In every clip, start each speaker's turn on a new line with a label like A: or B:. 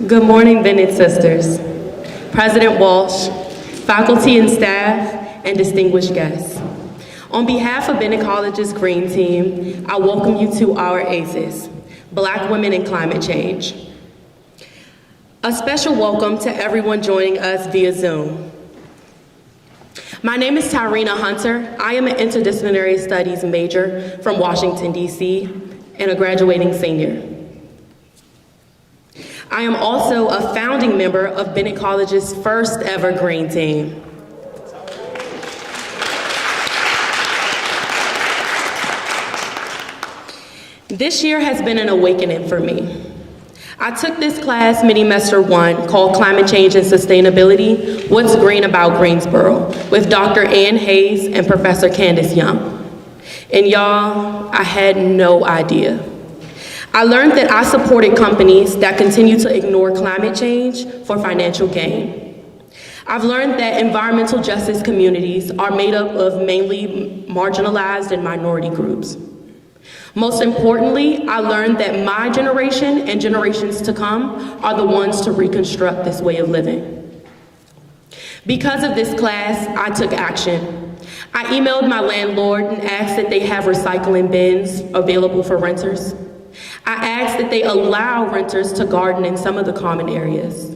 A: Good morning, Bennett sisters, President Walsh, faculty and staff, and distinguished guests. On behalf of Bennett College's Green Team, I welcome you to our A.C.E.S, Black Women in Climate Change. A special welcome to everyone joining us via Zoom. My name is Tyrena Hunter. I am an interdisciplinary studies major from Washington, D.C., and a graduating senior. I am also a founding member of Bennett College's first ever Green Team. This year has been an awakening for me. I took this class mini-semester 1 called Climate Change and Sustainability, What's Green About Greensboro, with Dr. Ann Hayes and Professor Candace Young. And y'all, I had no idea. I learned that I supported companies that continue to ignore climate change for financial gain. I've learned that environmental justice communities are made up of mainly marginalized and minority groups. Most importantly, I learned that my generation and generations to come are the ones to reconstruct this way of living. Because of this class, I took action. I emailed my landlord and asked that they have recycling bins available for renters. I asked that they allow renters to garden in some of the common areas.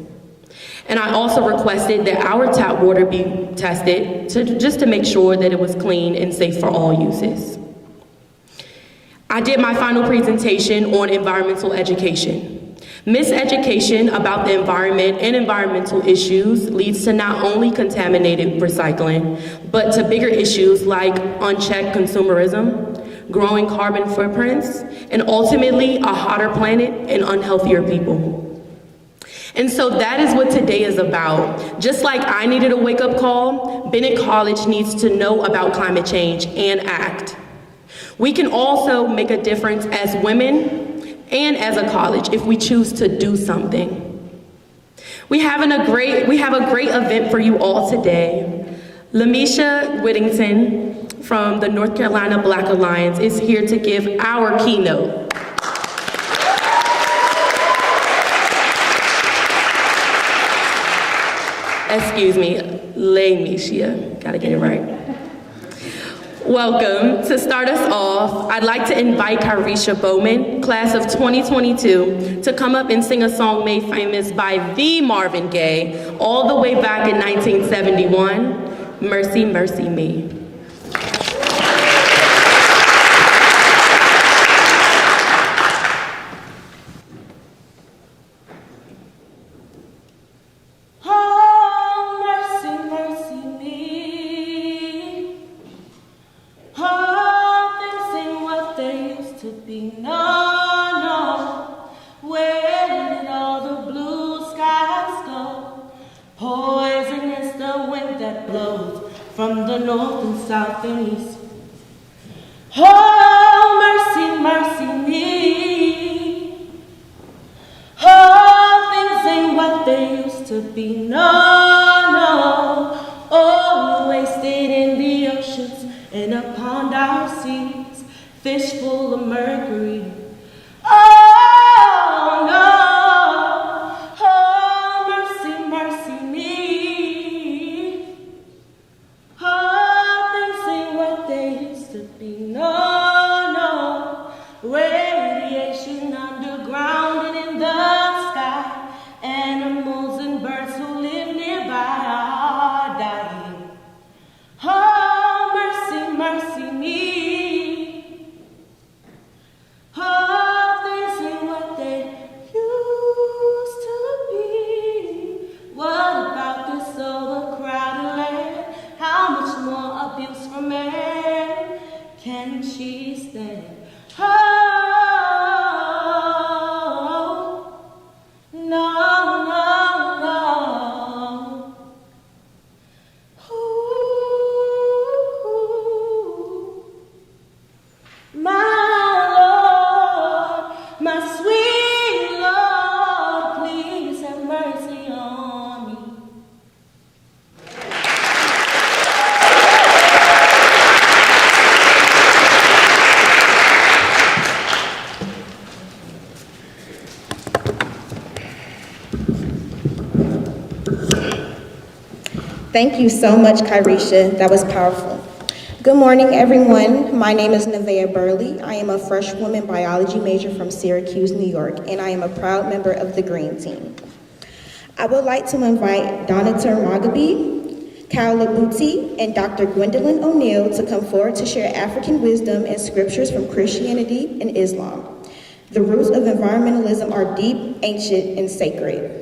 A: And I also requested that our tap water be tested just to make sure that it was clean and safe for all uses. I did my final presentation on environmental education. Miseducation about the environment and environmental issues leads to not only contaminated recycling, but to bigger issues like unchecked consumerism, growing carbon footprints, and ultimately a hotter planet and unhealthier people. And so that is what today is about. Just like I needed a wake-up call, Bennett College needs to know about climate change and act. We can also make a difference as women and as a college if we choose to do something. We have a great event for you all today. Lamisha Whittington from the North Carolina Black Alliance is here to give our keynote. Excuse me, Lamisha, gotta get it right. Welcome. To start us off, I'd like to invite Carisha Bowman, class of 2022, to come up and sing a song made famous by the Marvin Gaye all the way back in 1971, Mercy, Mercy Me.
B: From the north and south and east. Oh, mercy, mercy me. Oh, things ain't what they used to be. No, no. Oh, wasted in the oceans and upon our seas. Fish full of mercury. Oh, no. Radiation underground and in the sky. Animals and birds who live nearby are dying. Oh, mercy, mercy me.
C: Thank you so much, Kyrisha. That was powerful. Good morning, everyone. My name is Nevaeh Burley. I am a freshwoman biology major from Syracuse, New York, and I am a proud member of the Green Team. I would like to invite Donator Magabi, Kaola Buti, and Dr. Gwendolyn O'Neill to come forward to share African wisdom and scriptures from Christianity and Islam. The roots of environmentalism are deep, ancient, and sacred.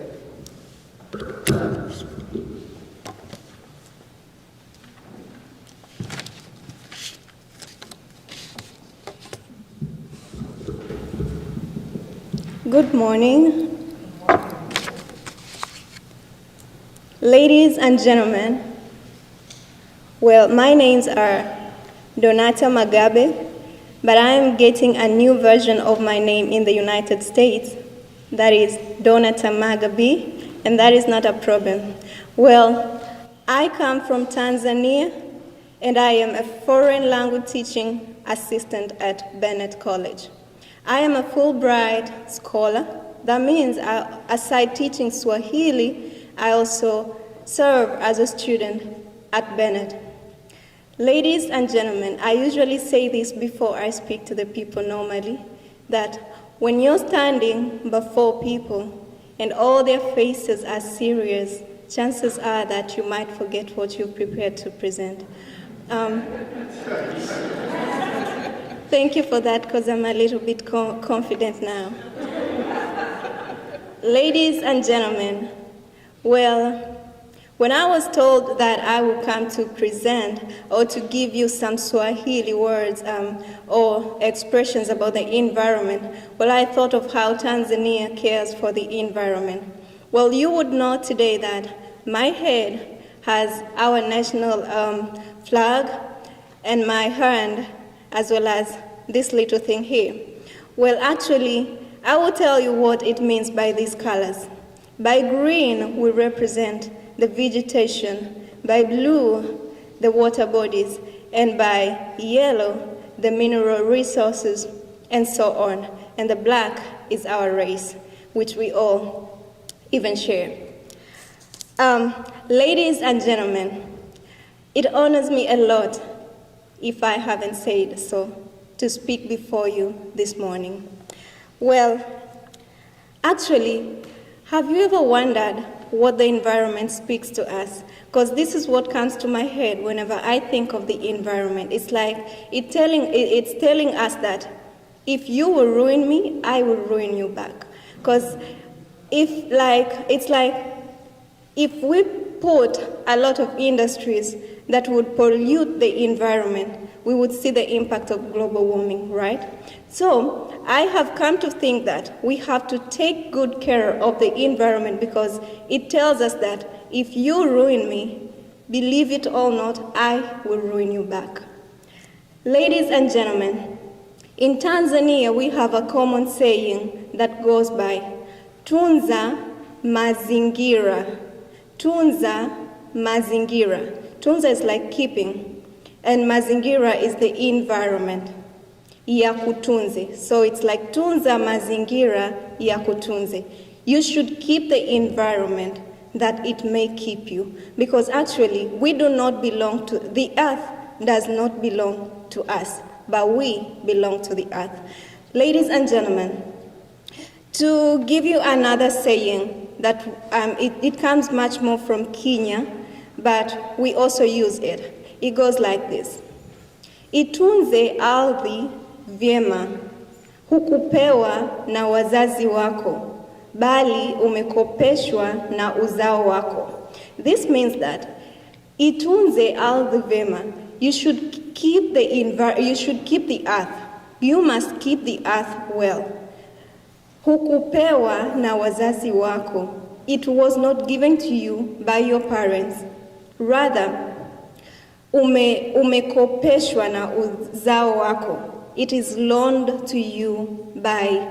D: Good morning. Ladies and gentlemen, well, my names are Donata Magabe, but I am getting a new version of my name in the United States. That is Donata Magabi, and that is not a problem. Well, I come from Tanzania, and I am a foreign language teaching assistant at Bennett College. I am a Fulbright scholar. That means aside teaching Swahili, I also serve as a student at Bennett. Ladies and gentlemen, I usually say this before I speak to the people normally, that when you're standing before people and all their faces are serious, chances are that you might forget what you're prepared to present. Thank you for that, because I'm a little bit confident now. Ladies and gentlemen, well, when I was told that I would come to present or to give you some Swahili words or expressions about the environment, well, I thought of how Tanzania cares for the environment. Well, you would know today that my head has our national flag, and my hand as well as this little thing here. Well, actually, I will tell you what it means by these colors. By green, we represent the vegetation. By blue, the water bodies. And by yellow, the mineral resources, and so on. And the black is our race, which we all even share. Ladies and gentlemen, it honors me a lot, if I haven't said so, to speak before you this morning. Well, actually, have you ever wondered what the environment speaks to us? Because this is what comes to my head whenever I think of the environment. It's like it's telling us that if you will ruin me, I will ruin you back. Because it's like if we put a lot of industries that would pollute the environment, we would see the impact of global warming, right? So I have come to think that we have to take good care of the environment, because it tells us that if you ruin me, believe it or not, I will ruin you back. Ladies and gentlemen, in Tanzania, we have a common saying that goes by, tunza mazingira. Tunza mazingira. Tunza is like keeping, and mazingira is the environment. Ya kutunze. So it's like tunza mazingira ya kutunze. You should keep the environment that it may keep you. Because actually, we do not belong to, the earth does not belong to us, but we belong to the earth. Ladies and gentlemen, to give you another saying that it comes much more from Kenya, but we also use it. It goes like this. Itunze ardhi vyema, hukupewa na wazazi wako, bali umekopeshwa na uzao wako. This means that itunze ardhi vyema. You should keep the earth. You must keep the earth well. Hukupewa na wazazi wako. It was not given to you by your parents. Rather, umekopeshwa na uzao wako. It is loaned to you by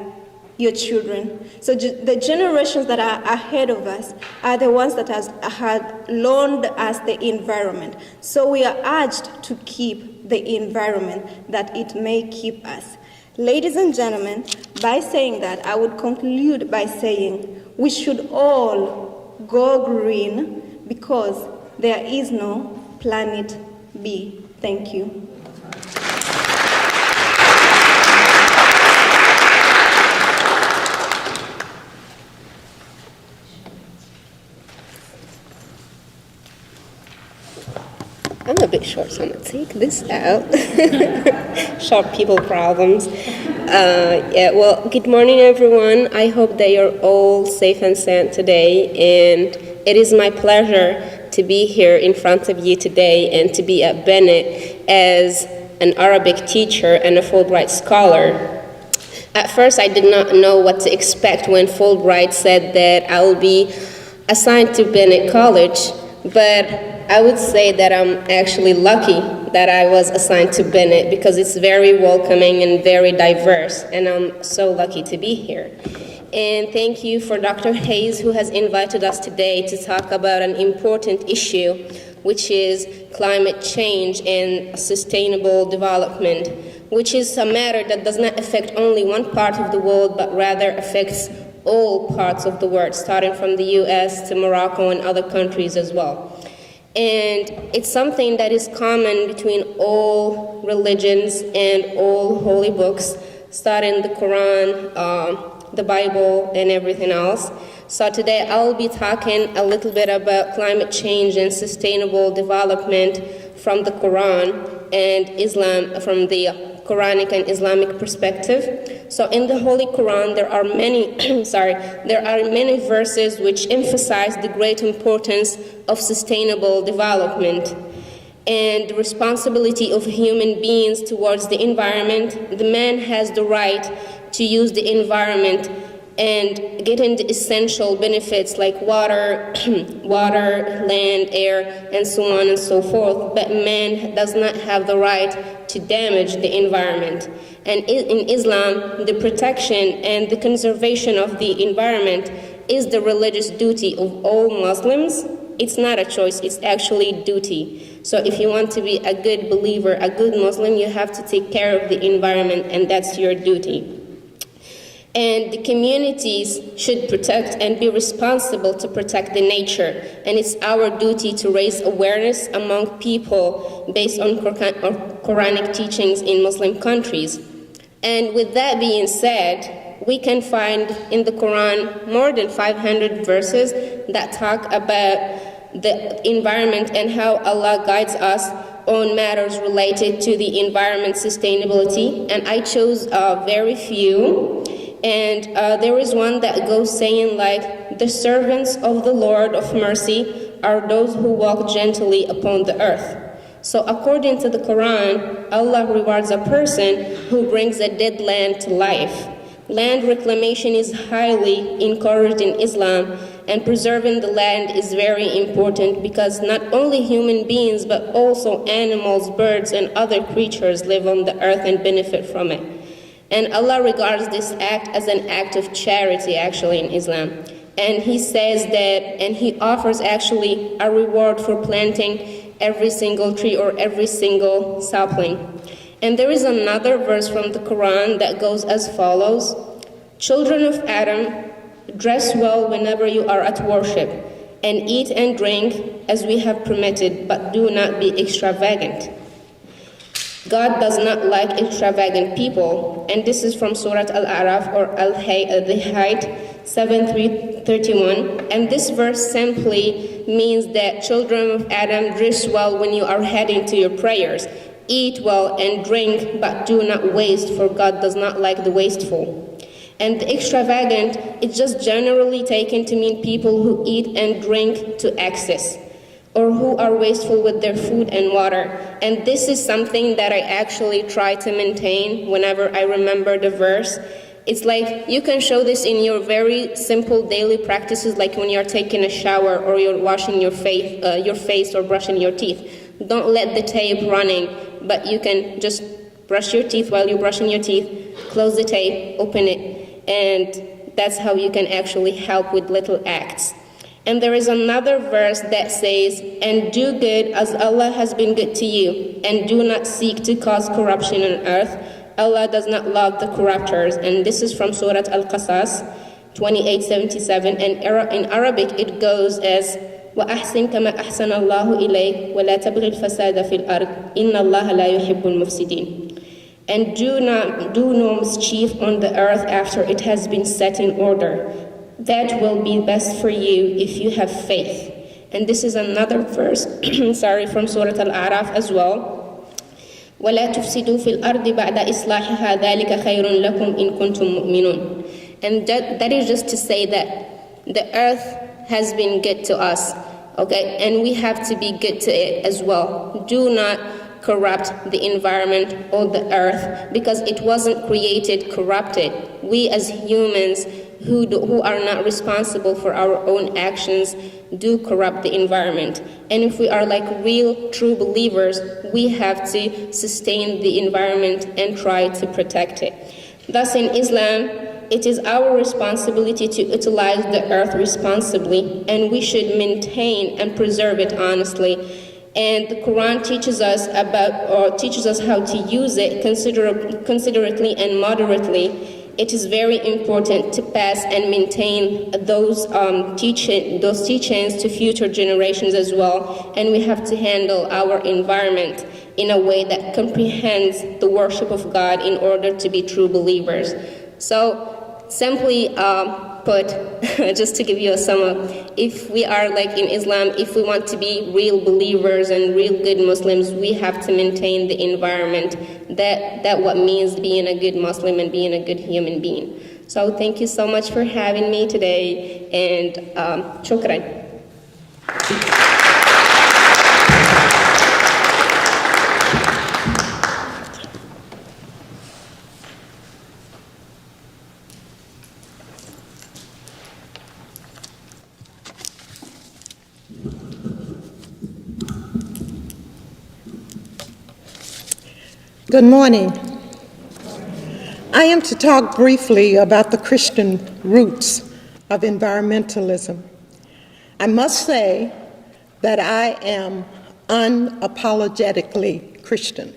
D: your children. So the generations that are ahead of us are the ones that had loaned us the environment. So we are urged to keep the environment that it may keep us. Ladies and gentlemen, by saying that, I would conclude by saying we should all go green, because There is no planet B. Thank you.
E: I'm a bit short, so I'm gonna take this out. Short people problems. Well, good morning, everyone. I hope that you're all safe and sound today, and it is my pleasure to be here in front of you today and to be at Bennett as an Arabic teacher and a Fulbright scholar. At first, I did not know what to expect when Fulbright said that I will be assigned to Bennett College, but I would say that I'm actually lucky that I was assigned to Bennett because it's very welcoming and very diverse, and I'm so lucky to be here. And thank you for Dr. Hayes, who has invited us today to talk about an important issue, which is climate change and sustainable development, which is a matter that does not affect only one part of the world, but rather affects all parts of the world, starting from the U.S. to Morocco and other countries as well. And it's something that is common between all religions and all holy books, starting the Quran, the Bible, and everything else. So today I'll be talking a little bit about climate change and sustainable development from the Quran and Islam, from the Quranic and Islamic perspective. So in the Holy Quran, there are many, there are many verses which emphasize the great importance of sustainable development and the responsibility of human beings towards the environment. The man has the right to use the environment and getting the essential benefits like water, land, air, and so on and so forth. But man does not have the right to damage the environment. And in Islam, the protection and the conservation of the environment is the religious duty of all Muslims. It's not a choice, it's actually duty. So if you want to be a good believer, a good Muslim, you have to take care of the environment, and that's your duty. And the communities should protect and be responsible to protect the nature. And it's our duty to raise awareness among people based on Quranic teachings in Muslim countries. And with that being said, we can find in the Quran more than 500 verses that talk about the environment and how Allah guides us on matters related to the environment sustainability. And I chose very few. And there is one that goes saying like, the servants of the Lord of mercy are those who walk gently upon the earth. So according to the Quran, Allah rewards a person who brings a dead land to life. Land reclamation is highly encouraged in Islam, and preserving the land is very important because not only human beings, but also animals, birds, and other creatures live on the earth and benefit from it. And Allah regards this act as an act of charity, actually, in Islam. And He says that, and He offers actually a reward for planting every single tree or every single sapling. And there is another verse from the Quran that goes as follows: Children of Adam, dress well whenever you are at worship, and eat and drink as we have permitted, but do not be extravagant. God does not like extravagant people, and this is from Surah Al-A'raf or the Height 7:31. And this verse simply means that children of Adam, dress well when you are heading to your prayers. Eat well and drink, but do not waste, for God does not like the wasteful. And the extravagant is just generally taken to mean people who eat and drink to excess, or who are wasteful with their food and water. And this is something that I actually try to maintain whenever I remember the verse. It's like you can show this in your very simple daily practices, like when you're taking a shower or you're washing your face or brushing your teeth. Don't let the tape running, but you can just brush your teeth while you're brushing your teeth, close the tape, open it, and that's how you can actually help with little acts. And there is another verse that says, and do good as Allah has been good to you, and do not seek to cause corruption on earth. Allah does not love the corruptors. And this is from Surah Al-Qasas 28:77. And in Arabic it goes as, وأحسن كما أحسن الله إليك ولا تبغي الفساد في الأرض إن الله لا يحب المفسدين. And do no mischief on the earth after it has been set in order. That will be best for you if you have faith. And this is another verse, from Surah Al-A'raf as well. وَلَا تُفْسِدُوا فِي الْأَرْضِ بَعْدَ إِصْلَاحِهَا ذَلِكَ خَيْرٌ لَكُمْ إِن كُنتُم مُؤْمِنُونَ. And that is just to say that the earth has been good to us, okay? And we have to be good to it as well. Do not corrupt the environment or the earth because it wasn't created corrupted. We as humans who are not responsible for our own actions do corrupt the environment. And if we are like real, true believers, we have to sustain the environment and try to protect it. Thus in Islam, it is our responsibility to utilize the earth responsibly, and we should maintain and preserve it honestly. And the Quran teaches us how to use it considerately and moderately. It is very important to pass and maintain those teachings to future generations as well. And we have to handle our environment in a way that comprehends the worship of God in order to be true believers. So simply put, just to give you a sum up, if we are like in Islam, if we want to be real believers and real good Muslims, we have to maintain the environment. That what means being a good Muslim and being a good human being. So thank you so much for having me today, and shukran.
F: Good morning. I am to talk briefly about the Christian roots of environmentalism. I must say that I am unapologetically Christian.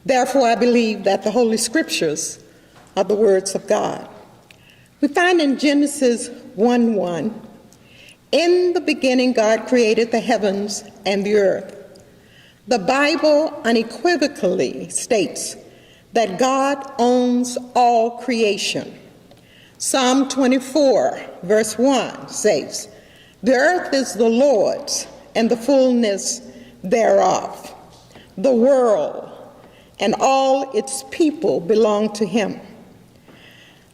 F: Therefore, I believe that the Holy Scriptures are the words of God. We find in Genesis 1:1, "In the beginning God created the heavens and the earth." The Bible unequivocally states that God owns all creation. Psalm 24, verse 1 says, "The earth is the Lord's and the fullness thereof. The world and all its people belong to him."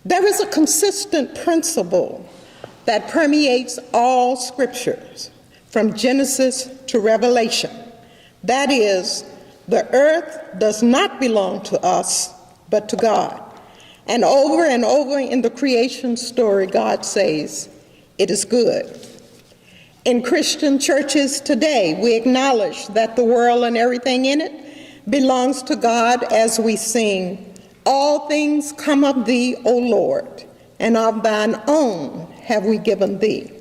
F: There is a consistent principle that permeates all scriptures, from Genesis to Revelation. That is, the earth does not belong to us, but to God. And over in the creation story, God says, "It is good." In Christian churches today, we acknowledge that the world and everything in it belongs to God as we sing, "All things come of thee, O Lord, and of thine own have we given thee."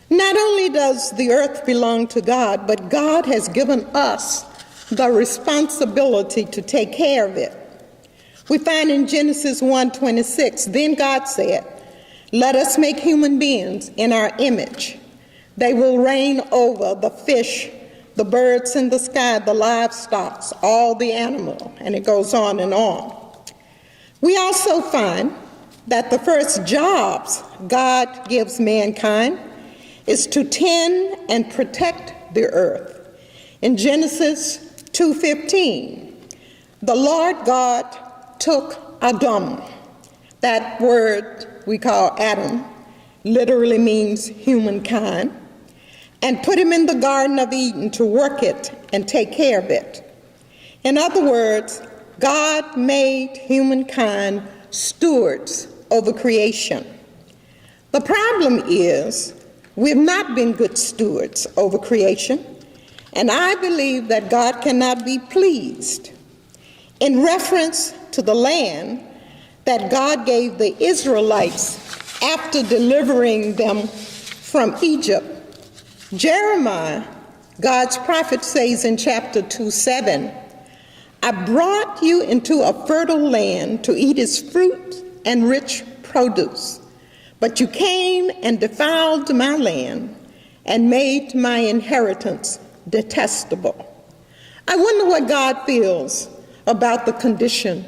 F: Not only does the earth belong to God, but God has given us the responsibility to take care of it. We find in Genesis 1:26, "Then God said, let us make human beings in our image. They will reign over the fish, the birds in the sky, the livestock, all the animal," and it goes on and on. We also find that the first jobs God gives mankind is to tend and protect the earth. In Genesis 2:15, the Lord God took Adam, that word we call Adam, literally means humankind, and put him in the Garden of Eden to work it and take care of it. In other words, God made humankind stewards over creation. The problem is, we've not been good stewards over creation, and I believe that God cannot be pleased. In reference to the land that God gave the Israelites after delivering them from Egypt, Jeremiah, God's prophet, says in chapter 2:7, "I brought you into a fertile land to eat its fruit and rich produce. But you came and defiled my land and made my inheritance detestable. I wonder what God feels about the condition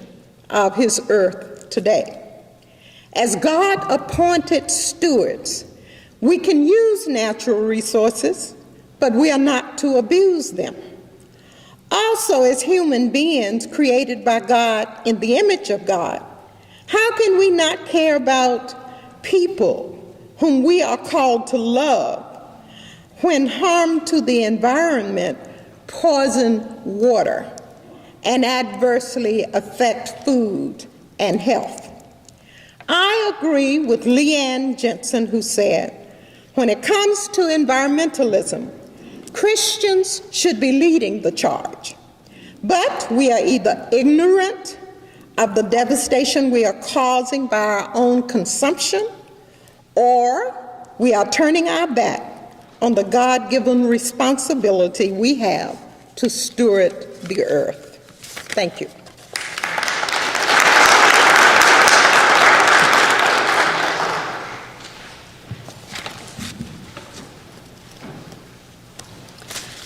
F: of his earth today. As God-appointed stewards, we can use natural resources, but we are not to abuse them. Also, as human beings created by God in the image of God, how can we not care about people whom we are called to love when harm to the environment poison water and adversely affect food and health? I agree with Leanne Jensen, who said, when it comes to environmentalism, Christians should be leading the charge. But we are either ignorant of the devastation we are causing by our own consumption, or we are turning our back on the God-given responsibility we have to steward the earth. Thank you.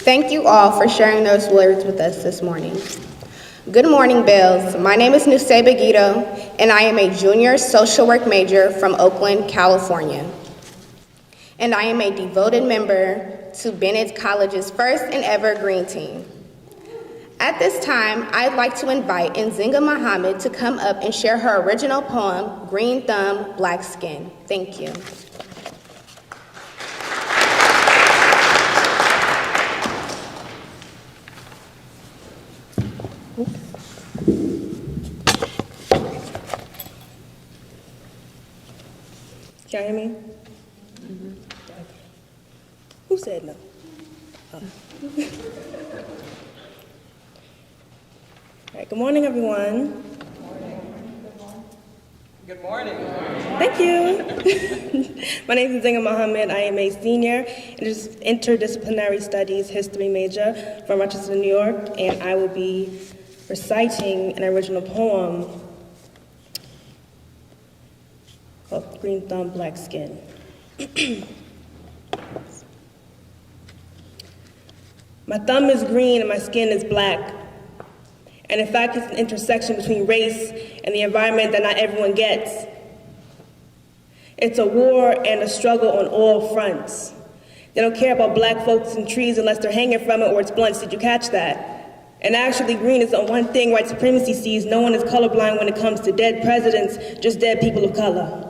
C: Thank you all for sharing those words with us this morning. Good morning, Bells. My name is Nuseba Guido, and I am a junior social work major from Oakland, California. And I am a devoted member to Bennett College's first and ever Green Team. At this time, I'd like to invite Nzinga Muhammad to come up and share her original poem, Green Thumb, Black Skin. Thank you.
B: Can you hear me? Mm-hmm. Who said no? Oh. All right, good morning, everyone.
G: Good morning.
B: Thank you. My name is Nzinga Muhammad. I am a senior in interdisciplinary studies history major from Rochester, New York, and I will be reciting an original poem called Green Thumb, Black Skin. My thumb is green and my skin is black. And in fact, it's an intersection between race and the environment that not everyone gets. It's a war and a struggle on all fronts. They don't care about black folks and trees unless they're hanging from it or it's blunts. Did you catch that? And actually, green is the one thing white supremacy sees. No one is colorblind when it comes to dead presidents, just dead people of color.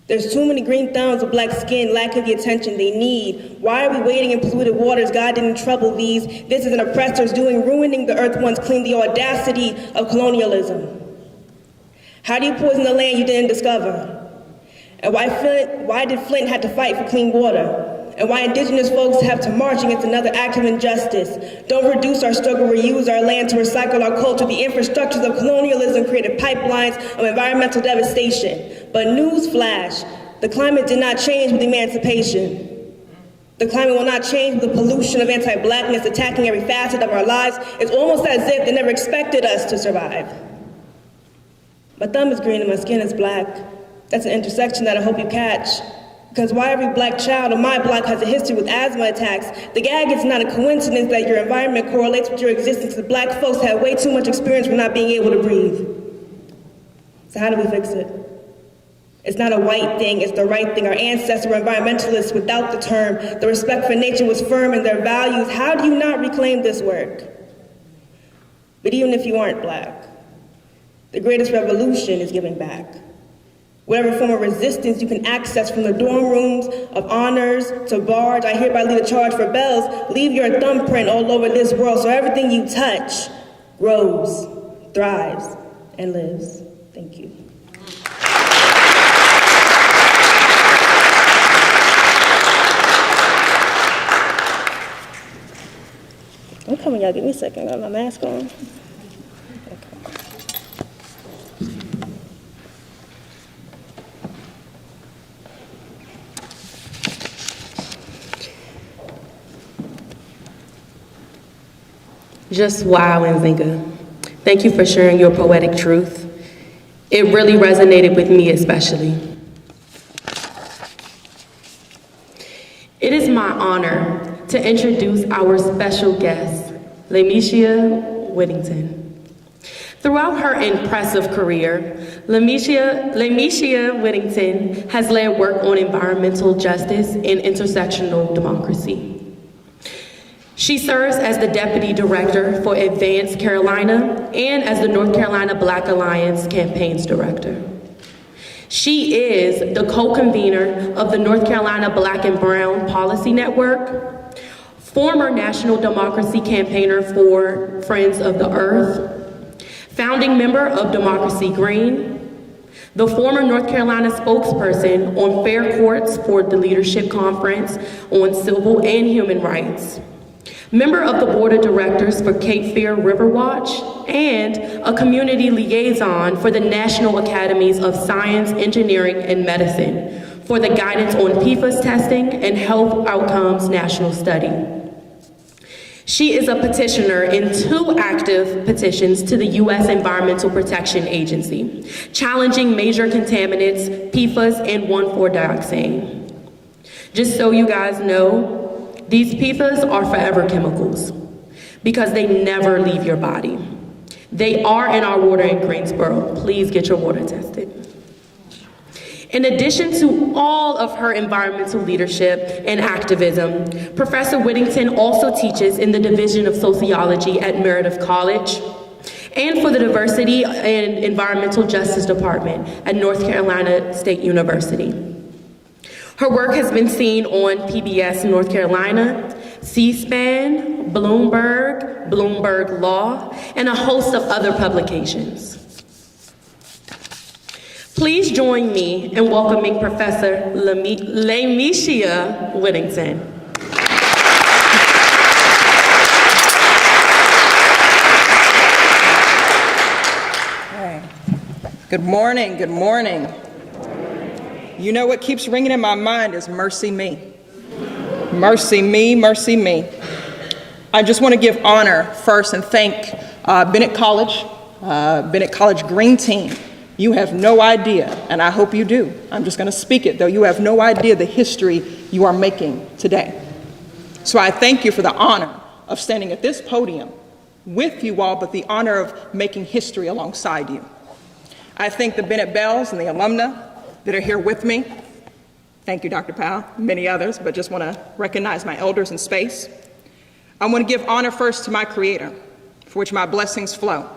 B: There's too many green thumbs with black skin lacking the attention they need. Why are we waiting in polluted waters? God didn't trouble these. This is an oppressor's doing, ruining the earth once clean, the audacity of colonialism. How do you poison the land you didn't discover? And why did Flint have to fight for clean water? And why indigenous folks have to march against another act of injustice? Don't reduce our struggle, reuse our land to recycle our culture. The infrastructures of colonialism created pipelines of environmental devastation. But newsflash, the climate did not change with emancipation. The climate will not change with the pollution of anti-blackness attacking every facet of our lives. It's almost as if they never expected us to survive. My thumb is green and my skin is black. That's an intersection that I hope you catch. Because why every black child on my block has a history with asthma attacks, the gag is not a coincidence that your environment correlates with your existence. The black folks have way too much experience for not being able to breathe. So how do we fix it? It's not a white thing, it's the right thing. Our ancestors were environmentalists without the term. The respect for nature was firm in their values. How do you not reclaim this work? But even if you aren't black, the greatest revolution is giving back. Whatever form of resistance you can access, from the dorm rooms of honors to bars, I hereby lead a charge for Bells. Leave your thumbprint all over this world so everything you touch grows, thrives, and lives. Thank you. I'm coming, y'all. Give me a second. I got my mask on.
A: Just wow, Nzinga. Thank you for sharing your poetic truth. It really resonated with me especially. It is my honor to introduce our special guest, Lamicia Whittington. Throughout her impressive career, Lamicia Whittington has led work on environmental justice and intersectional democracy. She serves as the Deputy Director for Advanced Carolina and as the North Carolina Black Alliance Campaigns Director. She is the co-convener of the North Carolina Black and Brown Policy Network, former National Democracy Campaigner for Friends of the Earth, founding member of Democracy Green, the former North Carolina spokesperson on Fair Courts for the Leadership Conference on Civil and Human Rights, member of the Board of Directors for Cape Fear River Watch, and a community liaison for the National Academies of Science, Engineering, and Medicine for the Guidance on PFAS Testing and Health Outcomes National Study. She is a petitioner in 2 active petitions to the U.S. Environmental Protection Agency, challenging major contaminants, PFAS and 1,4-dioxane. Just so you guys know, these PFAS are forever chemicals because they never leave your body. They are in our water in Greensboro. Please get your water tested. In addition to all of her environmental leadership and activism, Professor Whittington also teaches in the Division of Sociology at Meredith College and for the Diversity and Environmental Justice Department at North Carolina State University. Her work has been seen on PBS North Carolina, C-SPAN, Bloomberg, Bloomberg Law, and a host of other publications. Please join me in welcoming Professor Lamicia Whittington.
G: Hey. Good morning, good morning. You know what keeps ringing in my mind is mercy me. Mercy me, mercy me. I just want to give honor first and thank Bennett College Green Team. You have no idea, and I hope you do. I'm just going to speak it, though. You have no idea the history you are making today. So I thank you for the honor of standing at this podium with you all, but the honor of making history alongside you. I thank the Bennett Bells and the alumna that are here with me. Thank you, Dr. Powell, many others, but just want to recognize my elders in space. I want to give honor first to my Creator, for which my blessings flow.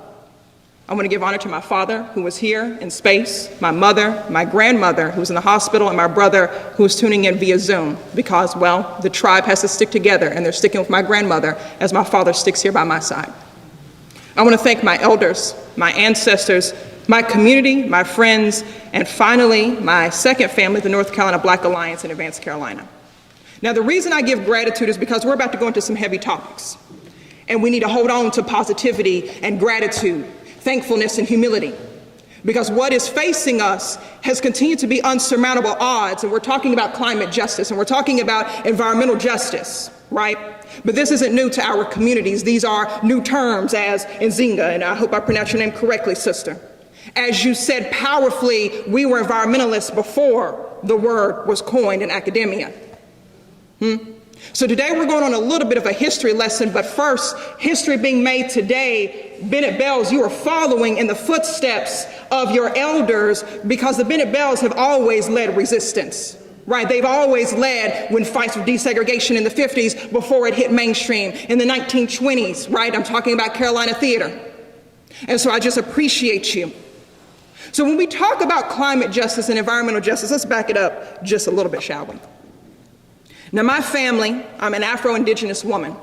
G: I want to give honor to my father, who was here in space, my mother, my grandmother, who's in the hospital, and my brother, who's tuning in via Zoom, because, well, the tribe has to stick together, and they're sticking with my grandmother as my father sticks here by my side. I want to thank my elders, my ancestors, my community, my friends, and finally, my second family, the North Carolina Black Alliance in Advanced Carolina. Now, the reason I give gratitude is because we're about to go into some heavy topics, and we need to hold on to positivity and gratitude, thankfulness and humility, because what is facing us has continued to be unsurmountable odds, and we're talking about climate justice, and we're talking about environmental justice, right? But this isn't new to our communities. These are new terms, as Nzinga, and I hope I pronounced your name correctly, sister. As you said powerfully, we were environmentalists before the word was coined in academia. So today we're going on a little bit of a history lesson, but first, history being made today, Bennett Bells, you are following in the footsteps of your elders, because the Bennett Bells have always led resistance, right? They've always led when fights for desegregation in the 50s before it hit mainstream, in the 1920s, right? I'm talking about Carolina theater. And so I just appreciate you. So when we talk about climate justice and environmental justice, let's back it up just a little bit, shall we? Now, my family, I'm an Afro-Indigenous woman.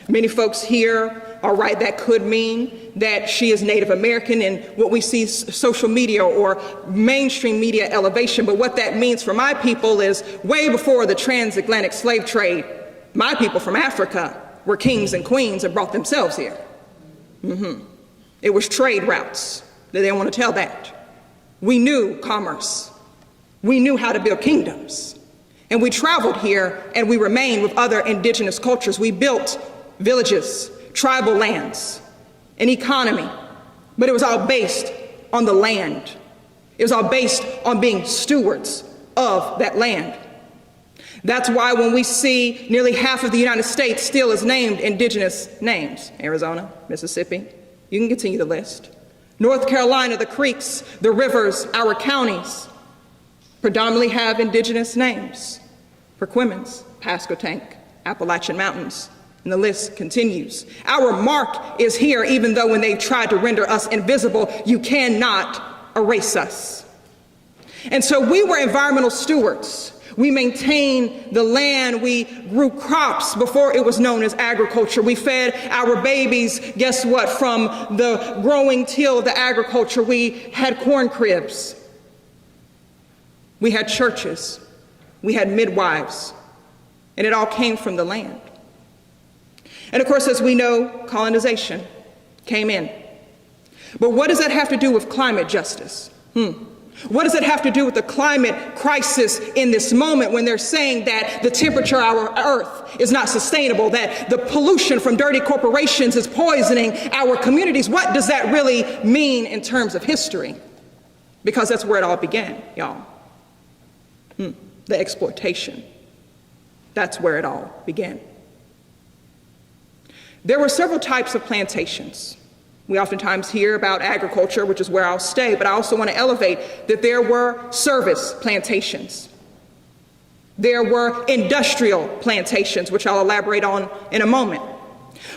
G: Many folks here are right, that could mean that she is Native American in what we see social media or mainstream media elevation. But what that means for my people is way before the transatlantic slave trade, my people from Africa were kings and queens and brought themselves here. It was trade routes. They didn't want to tell that. We knew commerce. We knew how to build kingdoms. And we traveled here, and we remained with other indigenous cultures. We built villages, tribal lands, an economy, but it was all based on the land. It was all based on being stewards of that land. That's why when we see nearly half of the United States still is named indigenous names, Arizona, Mississippi, you can continue the list. North Carolina, the creeks, the rivers, our counties predominantly have indigenous names. Perquimans, Pasquotank, Appalachian Mountains, and the list continues. Our mark is here, even though when they tried to render us invisible, you cannot erase us. And so we were environmental stewards. We maintained the land. We grew crops before it was known as agriculture. We fed our babies, guess what, from the growing till of the agriculture. We had corn cribs. We had churches. We had midwives. And it all came from the land. And of course, as we know, colonization came in. But what does that have to do with climate justice? What does it have to do with the climate crisis in this moment when they're saying that the temperature of our earth is not sustainable, that the pollution from dirty corporations is poisoning our communities? What does that really mean in terms of history? Because that's where it all began, y'all. The exploitation. That's where it all began. There were several types of plantations. We oftentimes hear about agriculture, which is where I'll stay, but I also want to elevate that there were service plantations. There were industrial plantations, which I'll elaborate on in a moment.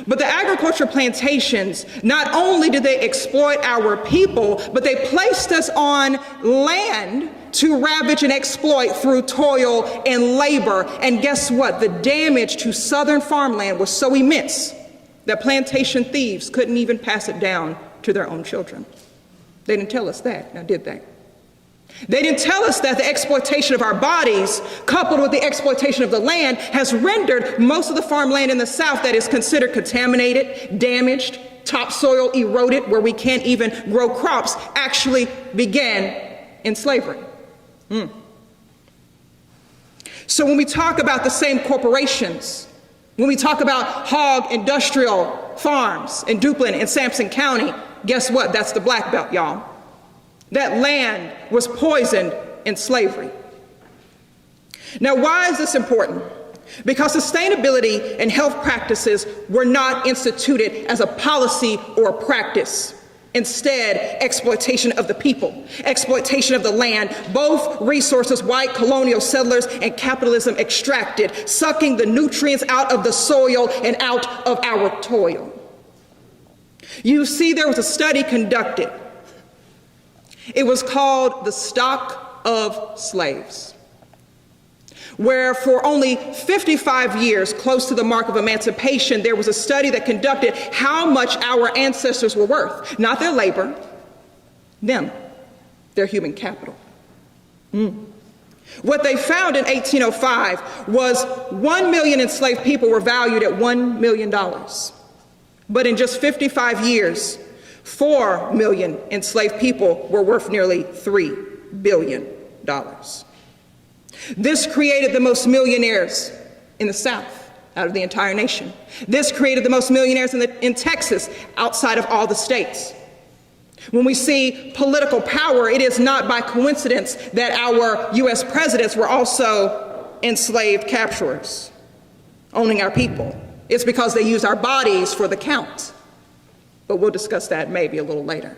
G: But the agriculture plantations, not only did they exploit our people, but they placed us on land to ravage and exploit through toil and labor. And guess what? The damage to southern farmland was so immense that plantation thieves couldn't even pass it down to their own children. They didn't tell us that, now did they? They didn't tell us that the exploitation of our bodies, coupled with the exploitation of the land, has rendered most of the farmland in the South that is considered contaminated, damaged, topsoil eroded, where we can't even grow crops, actually began in slavery. So when we talk about the same corporations, when we talk about hog industrial farms in Duplin and Sampson County, guess what? That's the Black Belt, y'all. That land was poisoned in slavery. Now, why is this important? Because sustainability and health practices were not instituted as a policy or a practice. Instead, exploitation of the people, exploitation of the land, both resources white colonial settlers and capitalism extracted, sucking the nutrients out of the soil and out of our toil. You see, there was a study conducted. It was called the Stock of Slaves, where for only 55 years, close to the mark of emancipation, there was a study that conducted how much our ancestors were worth. Not their labor, them, their human capital. What they found in 1805 was 1 million enslaved people were valued at $1 million. But in just 55 years, 4 million enslaved people were worth nearly $3 billion. This created the most millionaires in the South out of the entire nation. This created the most millionaires in Texas outside of all the states. When we see political power, it is not by coincidence that our U.S. presidents were also enslaved capturers, owning our people. It's because they used our bodies for the count. But we'll discuss that maybe a little later.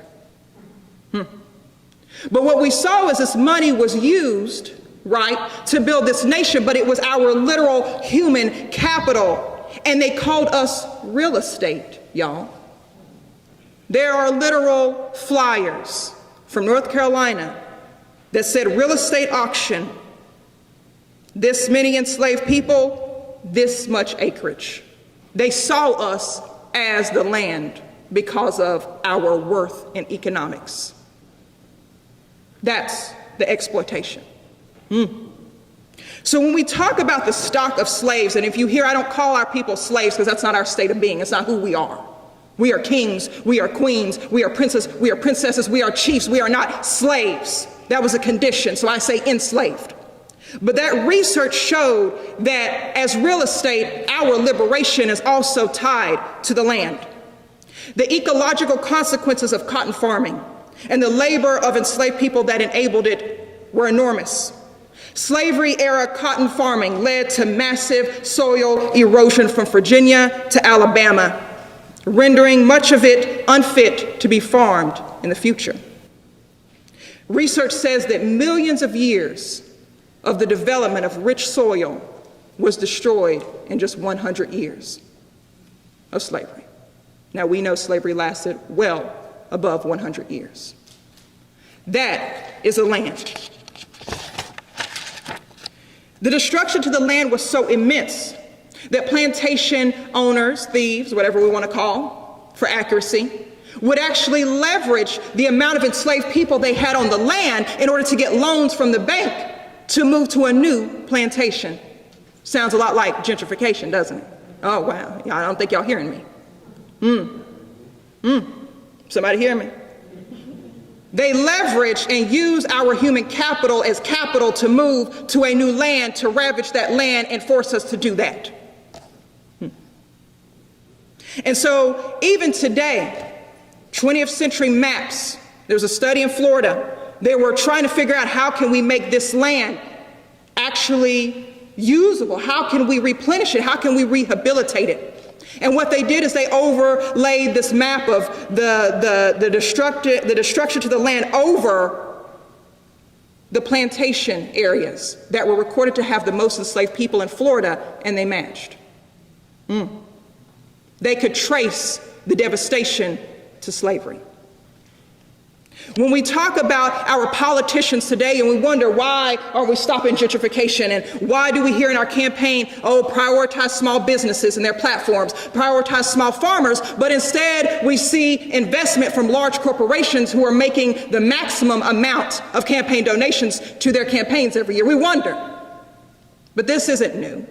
G: But what we saw is this money was used, right, to build this nation, but it was our literal human capital. And they called us real estate, y'all. There are literal flyers from North Carolina that said real estate auction, this many enslaved people, this much acreage. They saw us as the land because of our worth in economics. That's the exploitation. So when we talk about the stock of slaves, and if you hear, I don't call our people slaves because that's not our state of being. It's not who we are. We are kings, we are queens, we are princes, we are princesses, we are chiefs. We are not slaves. That was a condition, so I say enslaved. But that research showed that as real estate, our liberation is also tied to the land. The ecological consequences of cotton farming and the labor of enslaved people that enabled it were enormous. Slavery-era cotton farming led to massive soil erosion from Virginia to Alabama, rendering much of it unfit to be farmed in the future. Research says that millions of years of the development of rich soil was destroyed in just 100 years of slavery. Now, we know slavery lasted well above 100 years. That is a land. The destruction to the land was so immense that plantation owners, thieves, whatever we want to call for accuracy, would actually leverage the amount of enslaved people they had on the land in order to get loans from the bank to move to a new plantation. Sounds a lot like gentrification, doesn't it? Oh, wow. I don't think y'all hearing me. Somebody hear me? They leverage and use our human capital as capital to move to a new land, to ravage that land and force us to do that. And so even today, 20th century maps, there was a study in Florida. They were trying to figure out how can we make this land actually usable? How can we replenish it? How can we rehabilitate it? And what they did is they overlaid this map of the destruction to the land over the plantation areas that were recorded to have the most enslaved people in Florida, and they matched. They could trace the devastation to slavery. When we talk about our politicians today and we wonder why are we stopping gentrification and why do we hear in our campaign, oh, prioritize small businesses and their platforms, prioritize small farmers, but instead we see investment from large corporations who are making the maximum amount of campaign donations to their campaigns every year. We wonder. But this isn't new.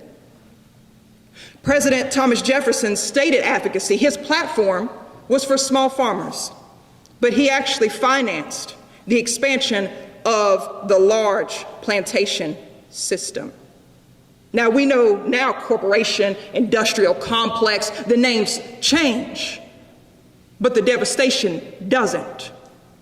G: President Thomas Jefferson's stated advocacy, his platform was for small farmers. But he actually financed the expansion of the large plantation system. Now we know now corporation, industrial complex, the names change, but the devastation doesn't.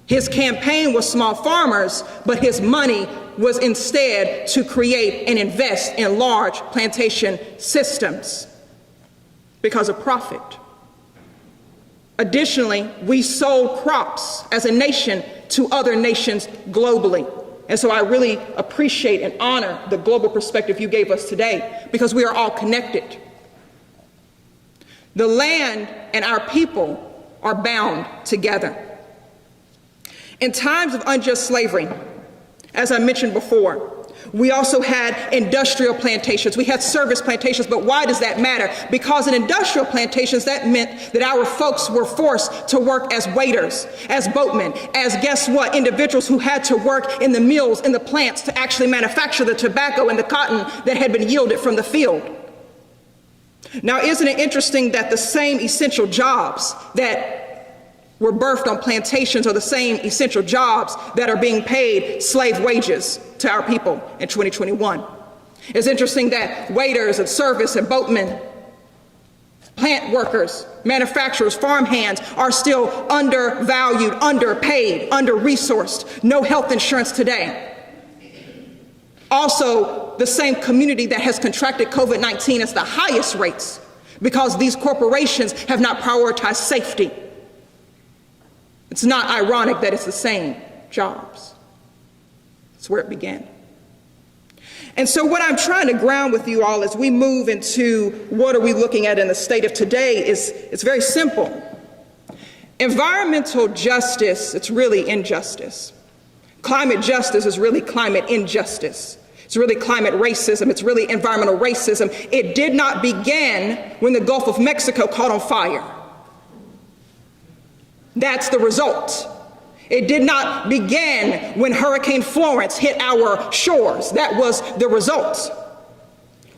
G: His campaign was small farmers, but his money was instead to create and invest in large plantation systems because of profit. Additionally, we sold crops as a nation to other nations globally. And so I really appreciate and honor the global perspective you gave us today because we are all connected. The land and our people are bound together. In times of unjust slavery, as I mentioned before, we also had industrial plantations. We had service plantations, but why does that matter? Because in industrial plantations, that meant that our folks were forced to work as waiters, as boatmen, as guess what, individuals who had to work in the mills, in the plants to actually manufacture the tobacco and the cotton that had been yielded from the field. Now, isn't it interesting that the same essential jobs that were birthed on plantations are the same essential jobs that are being paid slave wages to our people in 2021. It's interesting that waiters and service and boatmen, plant workers, manufacturers, farm hands are still undervalued, underpaid, under-resourced, no health insurance today. Also, the same community that has contracted COVID-19 at the highest rates because these corporations have not prioritized safety. It's not ironic that it's the same jobs. That's where it began. And so what I'm trying to ground with you all as we move into what are we looking at in the state of today is it's very simple. Environmental justice, it's really injustice. Climate justice is really climate injustice. It's really climate racism. It's really environmental racism. It did not begin when the Gulf of Mexico caught on fire. That's the result. It did not begin when Hurricane Florence hit our shores. That was the result.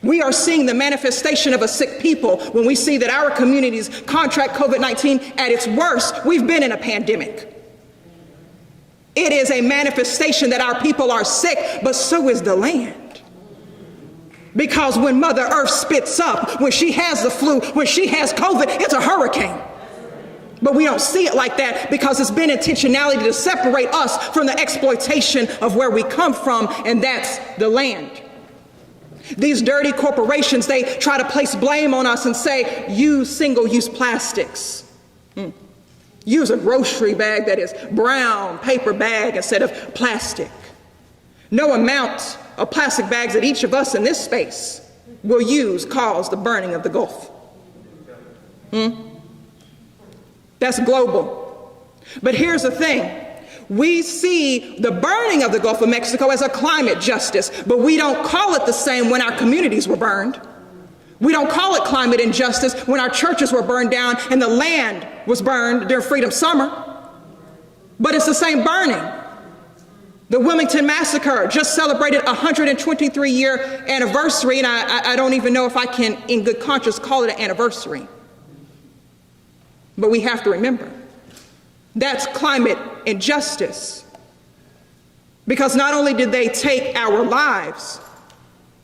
G: We are seeing the manifestation of a sick people when we see that our communities contract COVID-19 at its worst. We've been in a pandemic. It is a manifestation that our people are sick, but so is the land. Because when Mother Earth spits up, when she has the flu, when she has COVID, it's a hurricane. But we don't see it like that because it's been intentionality to separate us from the exploitation of where we come from, and that's the land. These dirty corporations, they try to place blame on us and say, use single-use plastics. Use a grocery bag that is brown paper bag instead of plastic. No amount of plastic bags that each of us in this space will use cause the burning of the Gulf. That's global. But here's the thing. We see the burning of the Gulf of Mexico as a climate justice, but we don't call it the same when our communities were burned. We don't call it climate injustice when our churches were burned down and the land was burned during Freedom Summer. But it's the same burning. The Wilmington Massacre just celebrated a 123-year anniversary, and I don't even know if I can, in good conscience, call it an anniversary. But we have to remember, that's climate injustice. Because not only did they take our lives,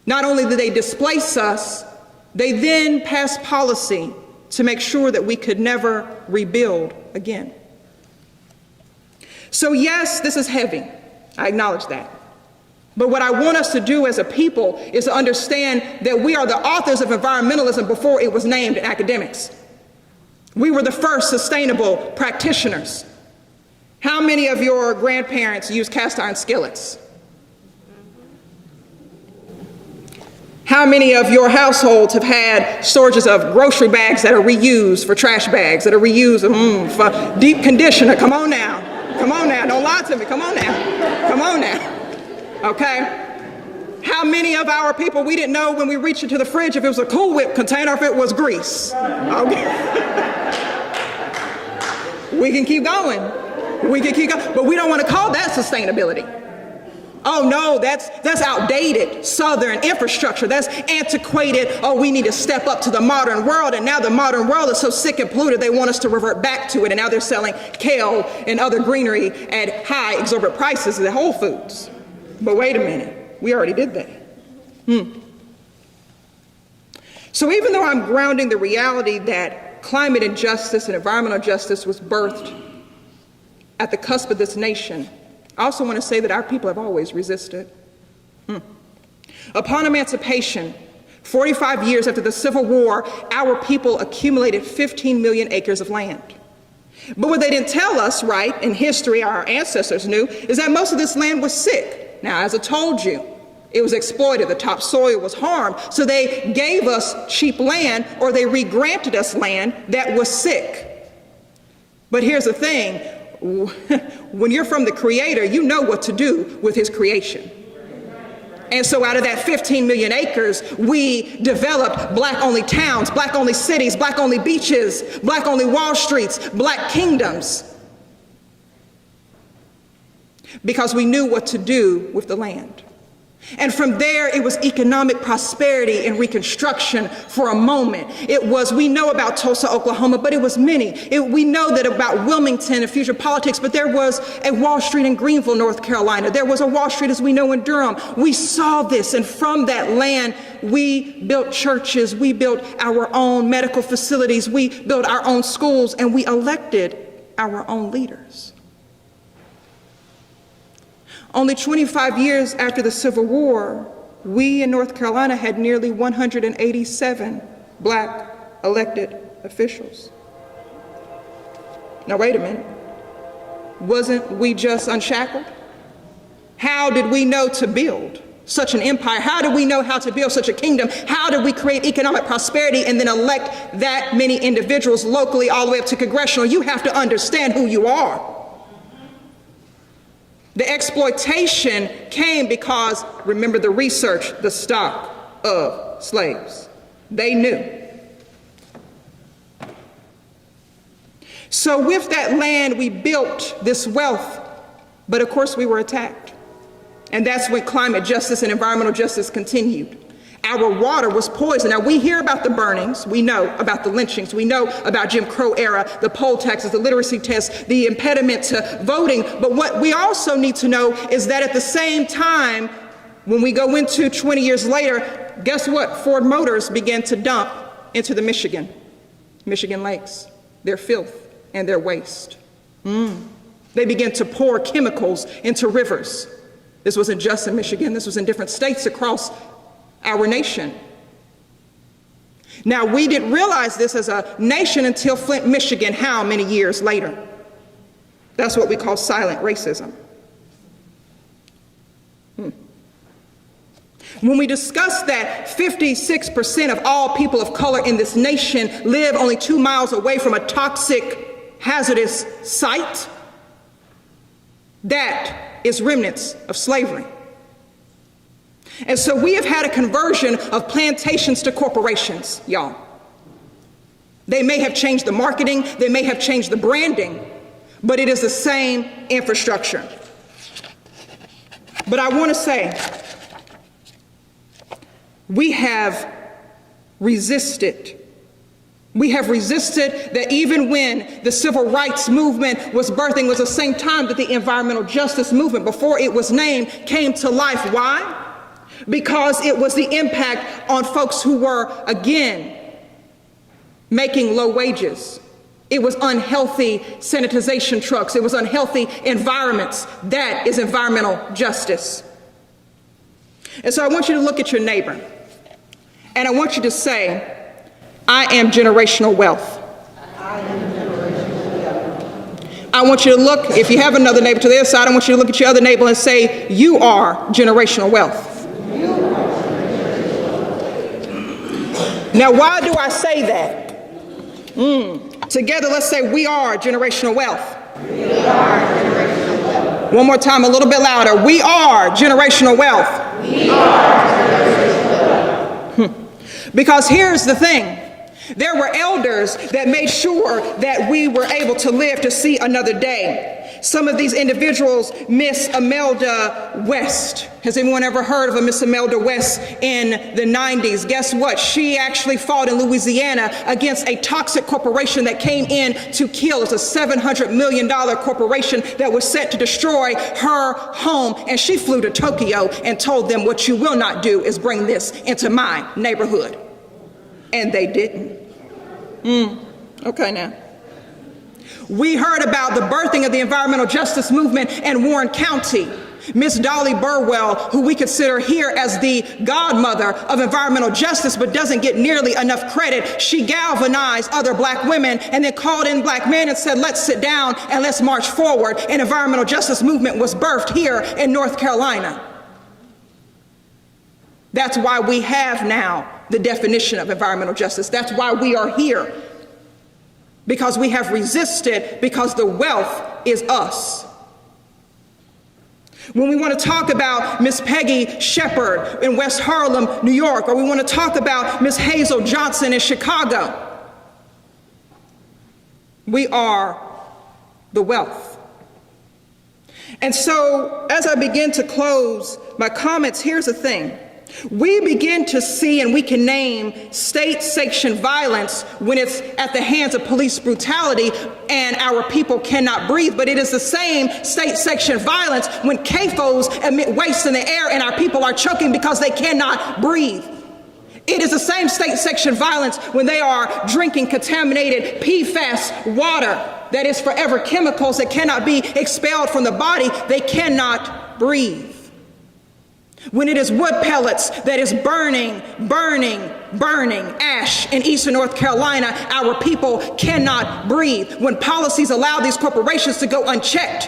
G: not only did they displace us, they then passed policy to make sure that we could never rebuild again. So yes, this is heavy. I acknowledge that. But what I want us to do as a people is to understand that we are the authors of environmentalism before it was named in academics. We were the first sustainable practitioners. How many of your grandparents use cast iron skillets? How many of your households have had storages of grocery bags that are reused for trash bags, that are reused for deep conditioner? Come on now. Come on now. Don't lie to me. Come on now. Come on now. Okay? How many of our people, we didn't know when we reached into the fridge if it was a Cool Whip container or if it was grease? Okay. We can keep going. We can keep going. But we don't want to call that sustainability. Oh no, that's outdated Southern infrastructure. That's antiquated. Oh, we need to step up to the modern world. And now the modern world is so sick and polluted, they want us to revert back to it. And now they're selling kale and other greenery at high, exorbitant prices at Whole Foods. But wait a minute, we already did that. So even though I'm grounding the reality that climate injustice and environmental justice was birthed at the cusp of this nation, I also want to say that our people have always resisted. Upon emancipation, 45 years after the Civil War, our people accumulated 15 million acres of land. But what they didn't tell us, right, in history, our ancestors knew, is that most of this land was sick. Now, as I told you, it was exploited, the topsoil was harmed, so they gave us cheap land, or they re-granted us land that was sick. But here's the thing, when you're from the Creator, you know what to do with His creation. And so out of that 15 million acres, we developed Black-only towns, Black-only cities, Black-only beaches, Black-only Wall Streets, Black kingdoms, because we knew what to do with the land. And from there, it was economic prosperity and reconstruction for a moment. It was, we know about Tulsa, Oklahoma, but it was many. We know that about Wilmington and future politics, but there was a Wall Street in Greenville, North Carolina. There was a Wall Street, as we know, in Durham. We saw this, and from that land, we built churches, we built our own medical facilities, we built our own schools, and we elected our own leaders. Only 25 years after the Civil War, we in North Carolina had nearly 187 Black elected officials. Now wait a minute, wasn't we just unshackled? How did we know to build such an empire? How did we know how to build such a kingdom? How did we create economic prosperity and then elect that many individuals locally all the way up to congressional? You have to understand who you are. The exploitation came because, remember the research, the stock of slaves. They knew. So with that land, we built this wealth, but of course we were attacked. And that's when climate justice and environmental justice continued. Our water was poisoned. Now we hear about the burnings, we know about the lynchings, we know about Jim Crow era, the poll taxes, the literacy tests, the impediment to voting. But what we also need to know is that at the same time, when we go into 20 years later, guess what? Ford Motors began to dump into the Michigan lakes, their filth. and their waste. They began to pour chemicals into rivers. This wasn't just in Michigan, this was in different states across our nation. Now, we didn't realize this as a nation until Flint, Michigan, how many years later? That's what we call silent racism. When we discuss that 56% of all people of color in this nation live only 2 miles away from a toxic, hazardous site, that is remnants of slavery. And so we have had a conversion of plantations to corporations, y'all. They may have changed the marketing, they may have changed the branding, but it is the same infrastructure. But I want to say, we have resisted. We have resisted that even when the civil rights movement was birthing was the same time that the environmental justice movement, before it was named, came to life. Why? Because it was the impact on folks who were, again, making low wages. It was unhealthy sanitization trucks. It was unhealthy environments. That is environmental justice. And so I want you to look at your neighbor, and I want you to say, I am generational wealth. I want you to look, if you have another neighbor to the other side, I want you to look at your other neighbor and say, you are generational wealth. Now, why do I say that? Together, let's say we are generational wealth. We are generational wealth. One more time, a little bit louder. We are generational wealth. We are generational wealth. Because here's the thing. There were elders that made sure that we were able to live to see another day. Some of these individuals, Miss Imelda West. Has anyone ever heard of a Miss Imelda West in the 90s? Guess what? She actually fought in Louisiana against a toxic corporation that came in to kill. It's a $700 million corporation that was set to destroy her home. And she flew to Tokyo and told them, what you will not do is bring this into my neighborhood. And they didn't. Okay now. We heard about the birthing of the environmental justice movement in Warren County. Miss Dolly Burwell, who we consider here as the godmother of environmental justice, but doesn't get nearly enough credit. She galvanized other black women and then called in black men and said, let's sit down and let's march forward. An environmental justice movement was birthed here in North Carolina. That's why we have now the definition of environmental justice. That's why we are here. Because we have resisted, because the wealth is us. When we want to talk about Miss Peggy Shepard in West Harlem, New York, or we want to talk about Miss Hazel Johnson in Chicago, we are the wealth. And so, as I begin to close my comments, here's the thing. We begin to see, and we can name, state-sanctioned violence when it's at the hands of police brutality and our people cannot breathe. But it is the same state-sanctioned violence when CAFOs emit waste in the air and our people are choking because they cannot breathe. It is the same state-sanctioned violence when they are drinking contaminated PFAS water that is forever chemicals that cannot be expelled from the body. They cannot breathe. When it is wood pellets that is burning ash in eastern North Carolina, our people cannot breathe. When policies allow these corporations to go unchecked,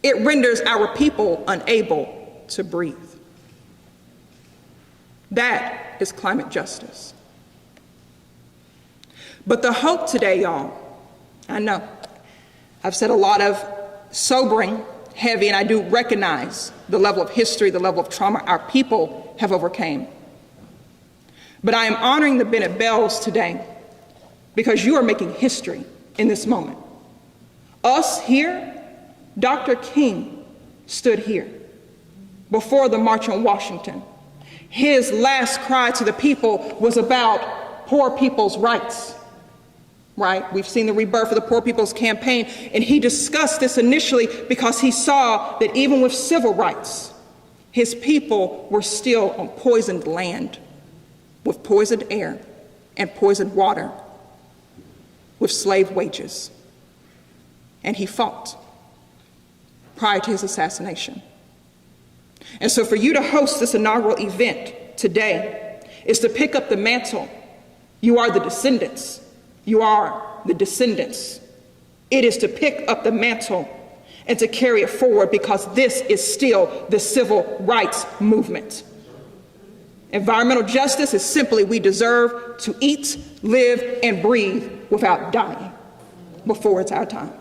G: it renders our people unable to breathe. That is climate justice. But the hope today, y'all, I know I've said a lot of sobering, heavy, and I do recognize the level of history, the level of trauma our people have overcame. But I am honoring the Bennett Bells today because you are making history in this moment. Us here, Dr. King stood here before the March on Washington. His last cry to the people was about poor people's rights. Right? We've seen the rebirth of the Poor People's Campaign, and he discussed this initially because he saw that even with civil rights, his people were still on poisoned land with poisoned air and poisoned water. with slave wages. And he fought prior to his assassination. And so for you to host this inaugural event today is to pick up the mantle. You are the descendants. You are the descendants. It is to pick up the mantle and to carry it forward, because this is still the civil rights movement. Environmental justice is simply we deserve to eat, live, and breathe without dying before it's our time.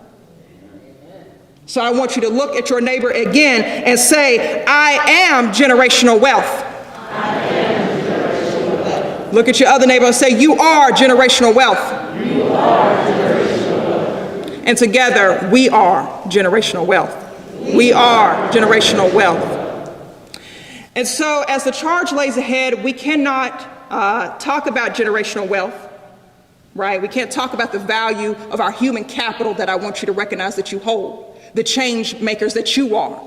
G: So I want you to look at your neighbor again and say, I am generational wealth. I am generational wealth. Look at your other neighbor and say, you are generational wealth. You are generational wealth. And together, we are generational wealth. We are generational wealth. And so as the charge lays ahead, we cannot talk about generational wealth, right? We can't talk about the value of our human capital that I want you to recognize that you hold, the change makers that you are.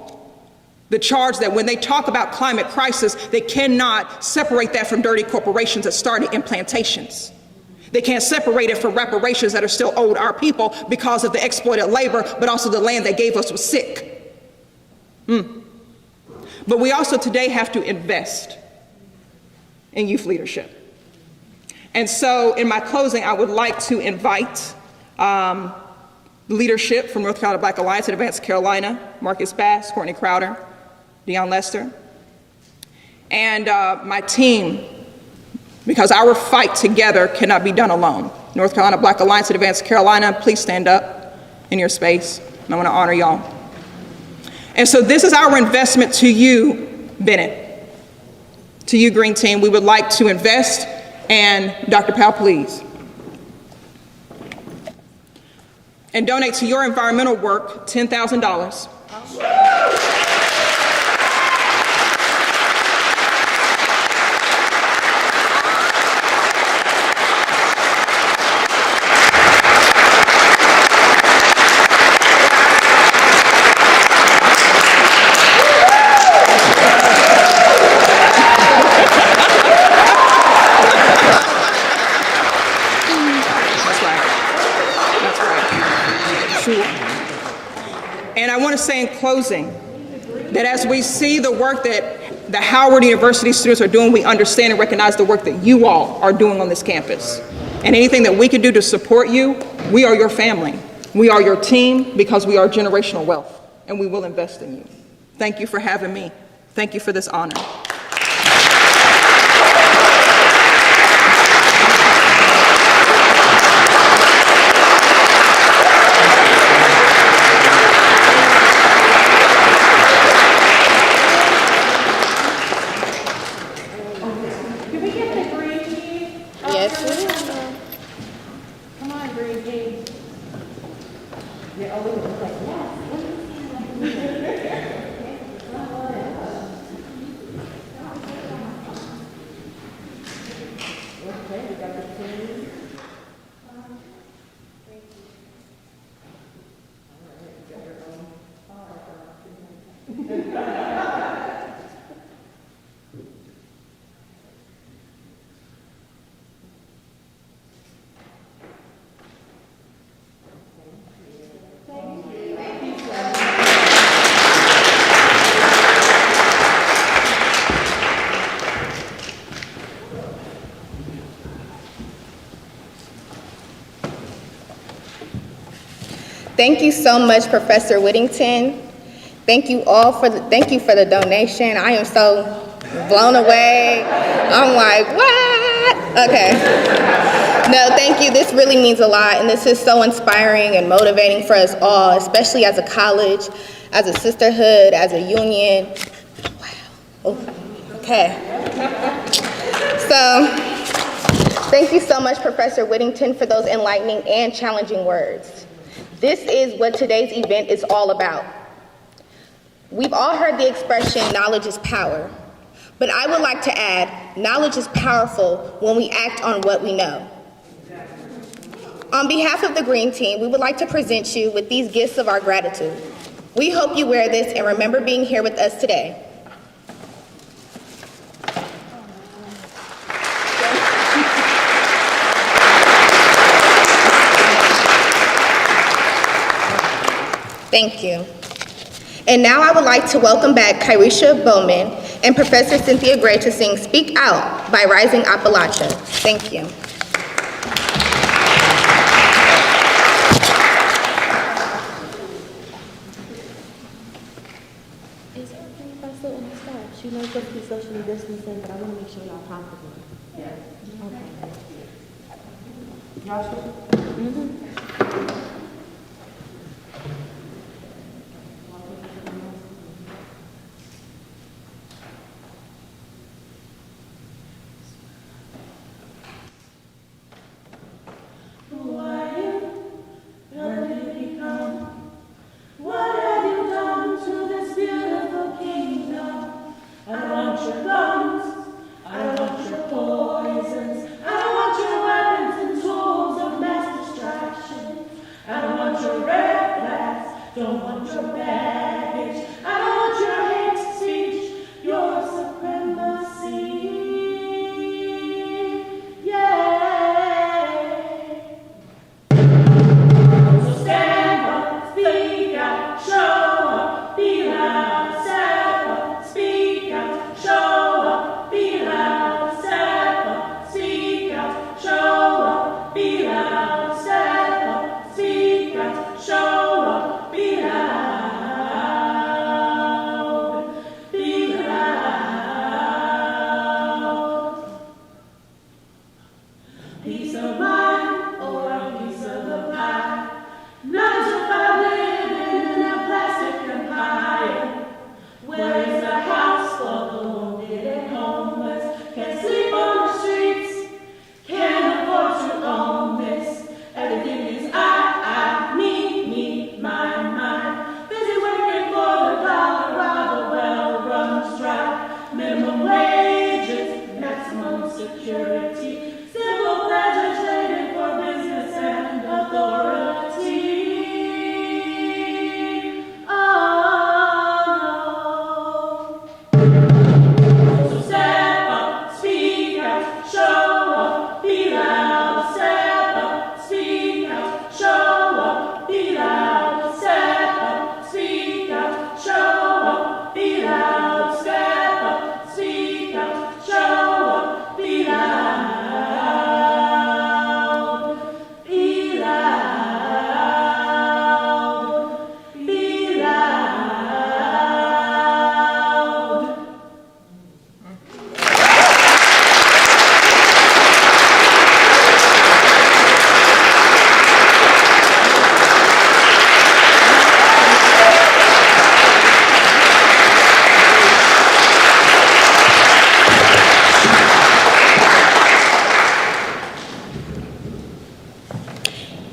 G: The charge that when they talk about climate crisis, they cannot separate that from dirty corporations that started in plantations. They can't separate it from reparations that are still owed our people because of the exploited labor, but also the land they gave us was sick. But we also today have to invest in youth leadership. And so in my closing, I would like to invite leadership from North Carolina Black Alliance in Advanced Carolina, Marcus Bass, Courtney Crowder, Deion Lester, and my team, because our fight together cannot be done alone. North Carolina Black Alliance in Advanced Carolina, please stand up in your space, and I want to honor y'all. And so this is our investment to you, Bennett, to you, Green Team. We would like to invest, and Dr. Powell, please. And donate to your environmental work $10,000. And I want to say in closing that as we see the work that the Howard University students are doing, we understand and recognize the work that you all are doing on this campus. And anything that we can do to support you, we are your family. We are your team, because we are generational wealth, and we will invest in you. Thank you for having me. Thank you for this honor.
C: Thank you so much, Professor Whittington. Thank you all for the donation. I am so blown away. I'm like, what? Okay. No, thank you. This really means a lot, and this is so inspiring and motivating for us all, especially as a college, as a sisterhood, as a union. Wow. Oh, okay. So, thank you so much, Professor Whittington, for those enlightening and challenging words. This is what today's event is all about. We've all heard the expression, knowledge is power. But I would like to add, knowledge is powerful when we act on what we know. On behalf of the Green Team, we would like to present you with these gifts of our gratitude. We hope you wear this and remember being here with us today. Thank you. And now I would like to welcome back Kyrisha Bowman and Professor Cynthia Gray to sing Speak Out by Rising Appalachia. Thank you.
B: Is it okay if I sit on the stage? She knows supposed to be socially distancing, but I want to make sure y'all comfortable. Yeah. Okay. Y'all sure?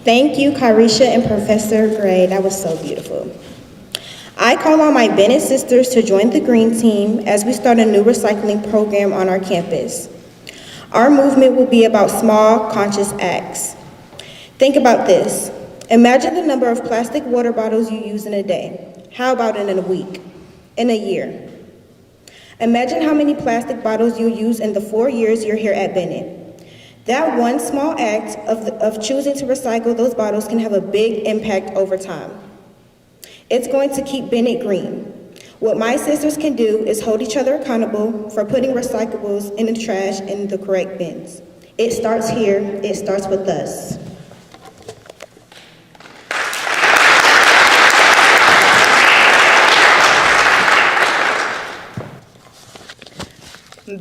C: Thank you, Kyrisha and Professor Gray. That was so beautiful. I call on my Bennett sisters to join the Green Team as we start a new recycling program on our campus. Our movement will be about small, conscious acts. Think about this. Imagine the number of plastic water bottles you use in a day. How about in a week? In a year? Imagine how many plastic bottles you use in the 4 years you're here at Bennett. That one small act of choosing to recycle those bottles can have a big impact over time. It's going to keep Bennett green. What my sisters can do is hold each other accountable for putting recyclables in the trash in the correct bins. It starts here, it starts with us.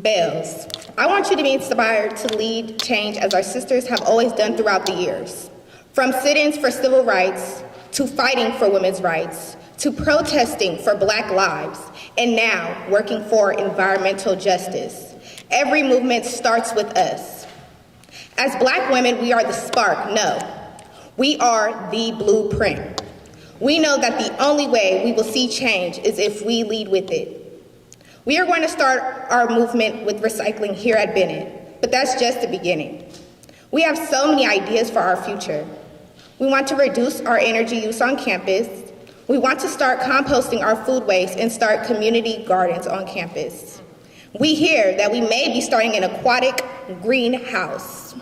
C: Bells. I want you to be inspired to lead change as our sisters have always done throughout the years. From sit-ins for civil rights, to fighting for women's rights, to protesting for Black lives, and now working for environmental justice. Every movement starts with us. As Black women, we are the spark, no. We are the blueprint. We know that the only way we will see change is if we lead with it. We are going to start our movement with recycling here at Bennett, but that's just the beginning. We have so many ideas for our future. We want to reduce our energy use on campus. We want to start composting our food waste and start community gardens on campus. We hear that we may be starting an aquatic greenhouse.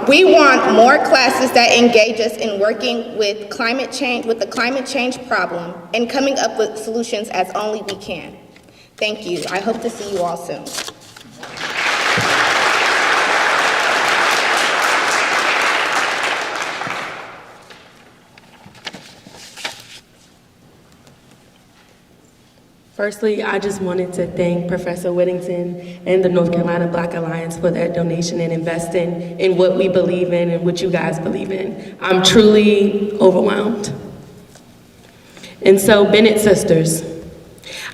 C: We want more classes that engage us in working with climate change, with the climate change problem, and coming up with solutions as only we can. Thank you. I hope to see you all soon.
A: Firstly, I just wanted to thank Professor Whittington and the North Carolina Black Alliance for their donation and investing in what we believe in and what you guys believe in. I'm truly overwhelmed. And so, Bennett sisters,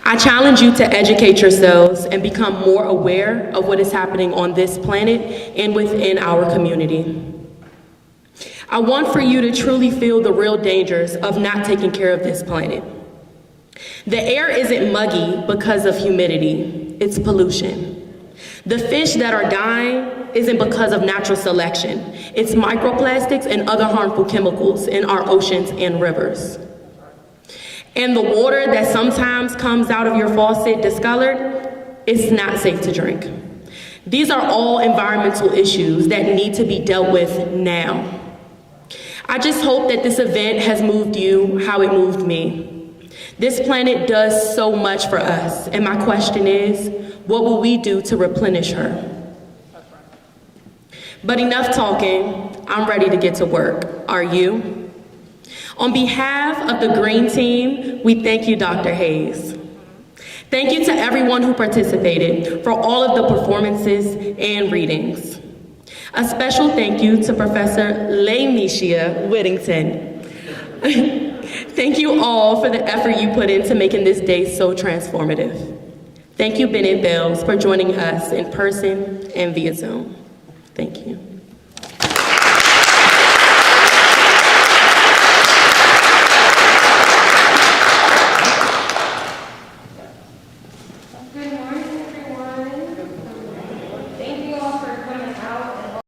A: I challenge you to educate yourselves and become more aware of what is happening on this planet and within our community. I want for you to truly feel the real dangers of not taking care of this planet. The air isn't muggy because of humidity, it's pollution. The fish that are dying isn't because of natural selection, it's microplastics and other harmful chemicals in our oceans and rivers. And the water that sometimes comes out of your faucet discolored, it's not safe to drink. These are all environmental issues that need to be dealt with now. I just hope that this event has moved you how it moved me. This planet does so much for us, and my question is, what will we do to replenish her? But enough talking, I'm ready to get to work. Are you? On behalf of the Green Team, we thank you, Dr. Hayes. Thank you to everyone who participated for all of the performances and readings. A special thank you to Professor Laimicia Whittington. Thank you all for the effort you put into making this day so transformative. Thank you, Bennett Bells, for joining us in person and via Zoom. Thank you.
H: Good morning.